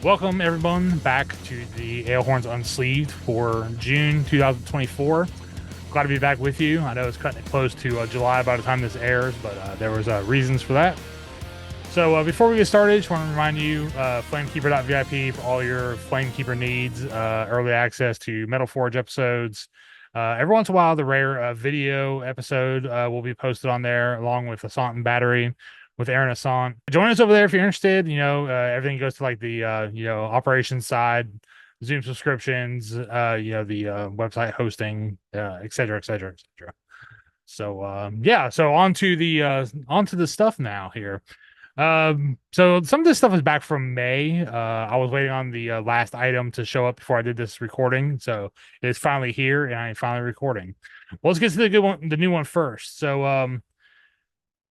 Welcome everyone back to the Alehorn's Unsleeved for June 2024. Glad to be back with you. I know it's cutting it close to July by the time this airs, but there was reasons for that. So before we get started, just want to remind you, Flamekeeper.vip for all your Flamekeeper needs, early access to Metal Forge episodes. Every once in a while, the rare video episode will be posted on there, along with Ossont Battery with Aaron Ossont. Join us over there if you're interested. Everything goes to like the operations side, Zoom subscriptions, the website hosting, et cetera, et cetera, et cetera. So so on to the stuff now here. So some of this stuff is back from May. I was waiting on the last item to show up before I did this recording, so it's finally here and I'm finally recording. Well, let's get to the good one, the new one first. So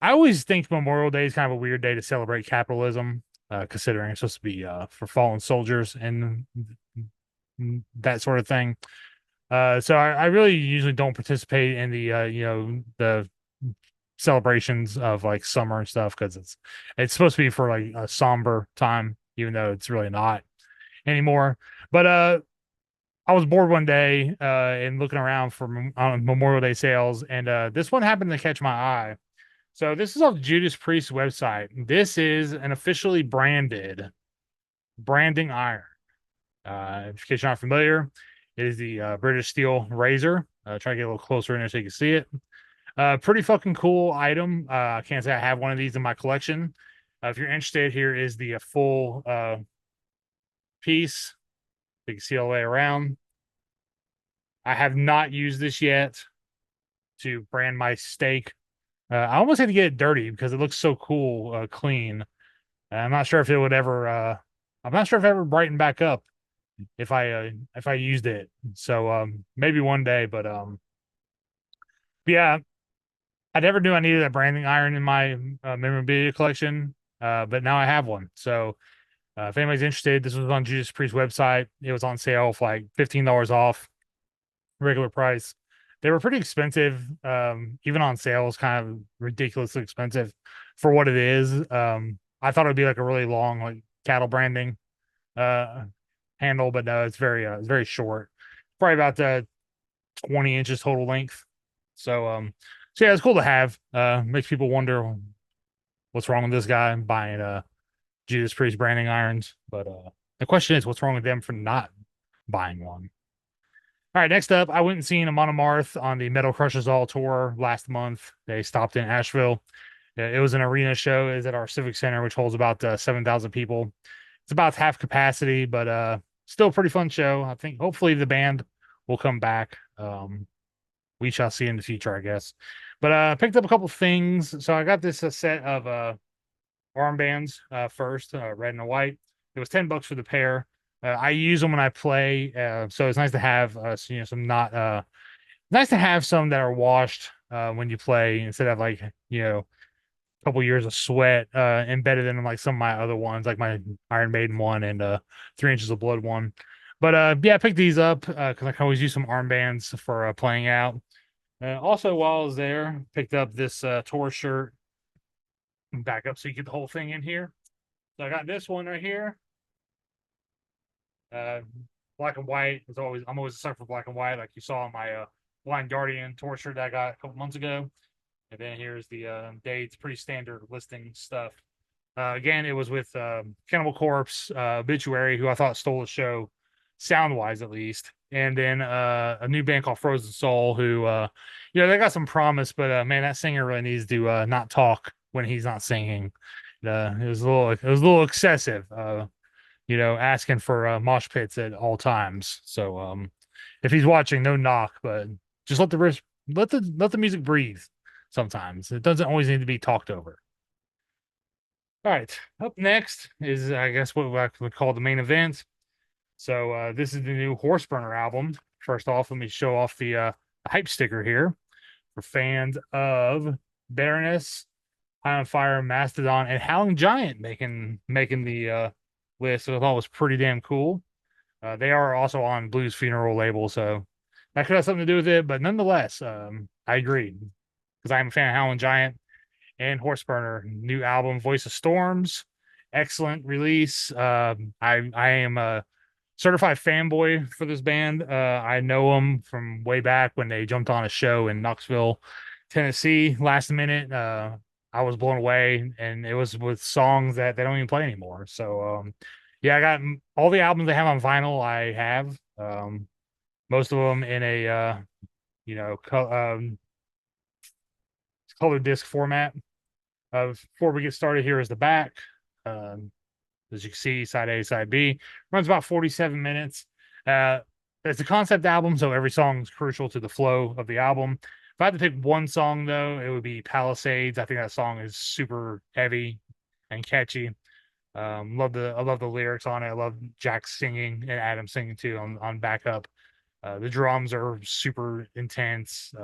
I always think Memorial Day is kind of a weird day to celebrate capitalism, considering it's supposed to be for fallen soldiers and that sort of thing. So I really usually don't participate in the celebrations of like summer and stuff because it's supposed to be for like a somber time, even though it's really not anymore. But I was bored one day and looking around for Memorial Day sales, and this one happened to catch my eye. So this is off Judas Priest's website. This is an officially branded branding iron. In case you're not familiar, it is the British Steel Razor. Try to get a little closer in there so you can see it. Pretty fucking cool item. I can't say I have one of these in my collection. If you're interested, here is the full piece. You can see all the way around. I have not used this yet to brand my steak. I almost had to get it dirty because it looks so cool, clean. I'm not sure if it would ever. I'm not sure if it ever brighten back up if I used it. So maybe one day, but yeah. I never knew I needed a branding iron in my memorabilia collection, but now I have one. So if anybody's interested, this was on Judas Priest's website. It was on sale for like $15 off regular price. They were pretty expensive. Even on sale, it was kind of ridiculously expensive for what it is. I thought it'd be like a really long like cattle branding handle, but no, it's very short. Probably about 20 inches total length. So yeah, it's cool to have. Makes people wonder what's wrong with this guy buying Judas Priest branding irons. But the question is, what's wrong with them for not buying one? All right, next up, I went and seen a Monomarth on the Metal Crushers All tour last month. They stopped in Asheville. It was an arena show. It was at our Civic Center, which holds about 7,000 people. It's about half capacity, but still a pretty fun show. I think hopefully the band will come back. We shall see in the future, I guess. But I picked up a couple things. So I got this set of armbands first, red and white. It was $10 for the pair. I use them when I play, so it's nice to have some not nice to have some that are washed when you play instead of like a couple years of sweat embedded in them like some of my other ones, like my Iron Maiden one and 3 Inches of Blood one. But yeah, I picked these up because I can always use some armbands for playing out. Also, while I was there, picked up this tour shirt. Back up so you get the whole thing in here. So I got this one right here. Black and white. I'm always a sucker for black and white, like you saw on my Blind Guardian tour shirt that I got a couple months ago. And then here's the dates, pretty standard listing stuff. Again, it was with Cannibal Corpse, Obituary, who I thought stole the show, sound-wise at least. And then a new band called Frozen Soul, who they got some promise, but man, that singer really needs to not talk when he's not singing. It was a little excessive, asking for mosh pits at all times. So if he's watching, no knock, but just let the music breathe. Sometimes it doesn't always need to be talked over. All right, up next is I guess what I would call the main event. So this is the new Horseburner album. First off, let me show off the hype sticker here for fans of Baroness, High on Fire, Mastodon, and Howling Giant making the list. So I thought was pretty damn cool. They are also on Blues Funeral label, so that could have something to do with it. But nonetheless, I agreed because I'm a fan of Howling Giant and Horseburner. New album, Voice of Storms, excellent release. I am a certified fanboy for this band. I know them from way back when they jumped on a show in Knoxville, Tennessee, last minute. I was blown away, and it was with songs that they don't even play anymore. So, yeah, I got all the albums they have on vinyl. I have most of them in a you know colored disc format. Before we get started, here is the back. Um, as you can see, side A, side B runs about 47 minutes. It's a concept album, so every song is crucial to the flow of the album. If I had to pick one song, though, it would be Palisades. I think that song is super heavy and catchy. I love the lyrics on it. I love Jack singing and Adam singing too on backup. The drums are super intense.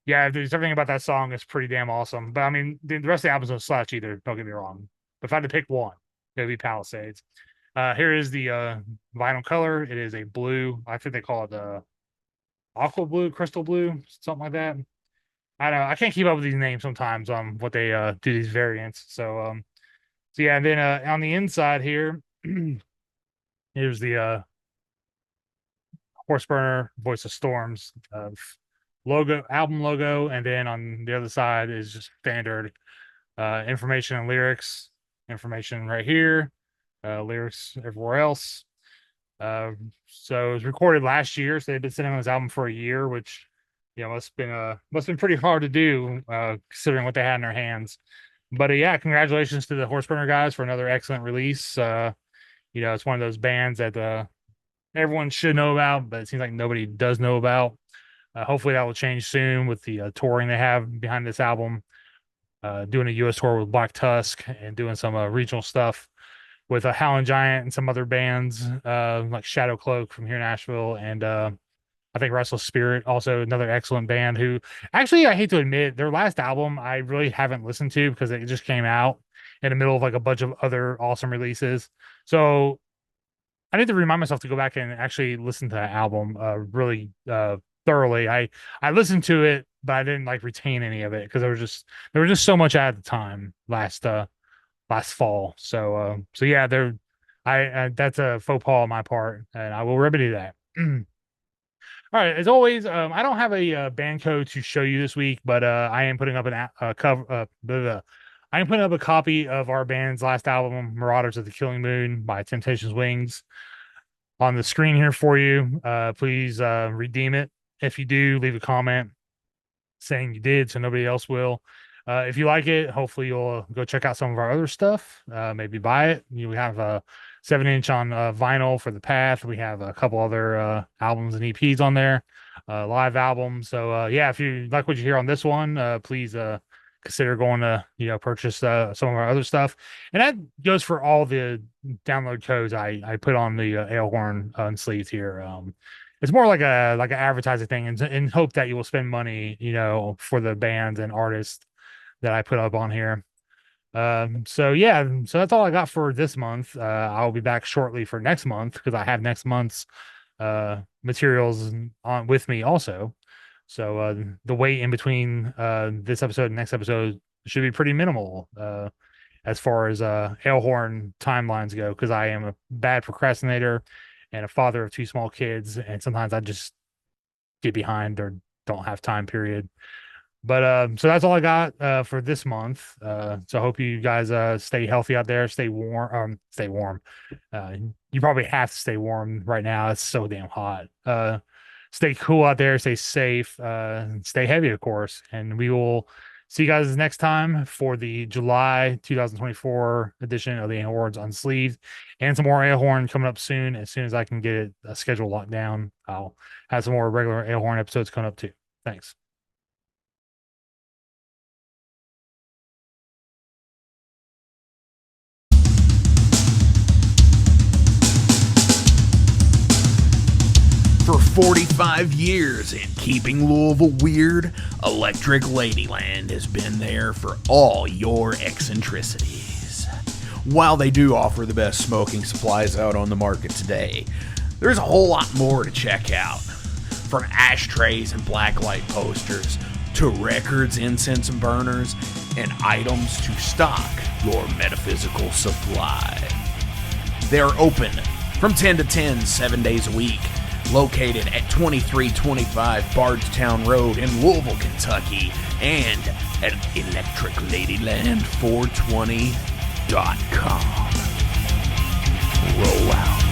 Yeah, there's everything about that song is pretty damn awesome. But I mean, the rest of the album's no slouch either. Don't get me wrong. But if I had to pick one, it would be Palisades. Here is the vinyl color. It is a blue. I think they call it aqua blue, crystal blue, something like that. I don't know. I can't keep up with these names sometimes on what they do these variants. So yeah, and then on the inside here, here's the Horse Burner Voice of Storms logo, album logo, and then on the other side is just standard information and lyrics. Information right here, lyrics everywhere else. So it was recorded last year, so they've been sitting on this album for a year, which must have been pretty hard to do considering what they had in their hands. But yeah, congratulations to the Horseburner guys for another excellent release. It's one of those bands that everyone should know about, but it seems like nobody does know about. Hopefully that will change soon with the touring they have behind this album. Doing a U.S. tour with Black Tusk and doing some regional stuff with a Howlin' Giant and some other bands like Shadow Cloak from here in Nashville, and I think Restless Spirit, also another excellent band who actually, I hate to admit, their last album I really haven't listened to because it just came out in the middle of like a bunch of other awesome releases. So I need to remind myself to go back and actually listen to that album really thoroughly. I listened to it, but I didn't like retain any of it because there was just so much at the time last fall. So yeah, that's a faux pas on my part, and I will remedy that. All right, as always, I don't have a band code to show you this week, but I am putting up I am putting up a copy of our band's last album, Marauders of the Killing Moon by Temptations Wings, on the screen here for you. Please redeem it. If you do, leave a comment saying you did, so nobody else will. If you like it, hopefully you'll go check out some of our other stuff. Maybe buy it. We have a 7-inch on vinyl for The Path. We have a couple other albums and EPs on there, live albums. So yeah, if you like what you hear on this one, please consider going to purchase some of our other stuff. And that goes for all the download codes I put on the Alehorn Unsleeved here. It's more like an advertising thing, and hope that you will spend money for the bands and artists that I put up on here. So yeah, so that's all I got for this month. I'll be back shortly for next month because I have next month's materials on with me also. So the wait in between this episode and next episode should be pretty minimal as far as Alehorn timelines go, because I am a bad procrastinator and a father of 2 small kids, and sometimes I just get behind or don't have time, period. But so that's all I got for this month. So I hope you guys stay healthy out there, stay warm. You probably have to stay warm right now. It's so damn hot. Stay cool out there, stay safe, stay heavy, of course. And we will see you guys next time for the July 2024 edition of the Awards Unsleeved, and some more Alehorn coming up soon. As soon as I can get it a schedule locked down, I'll have some more regular Alehorn episodes coming up too. Thanks. For 45 years and keeping Louisville weird, Electric Ladyland has been there for all your eccentricities. While they do offer the best smoking supplies out on the market today, there's a whole lot more to check out. From ashtrays and blacklight posters to records, incense and burners, and items to stock your metaphysical supply. They are open from 10 to 10, 7 days a week, located at 2325 Bardstown Road in Louisville, Kentucky, and at electricladyland420.com. Roll out.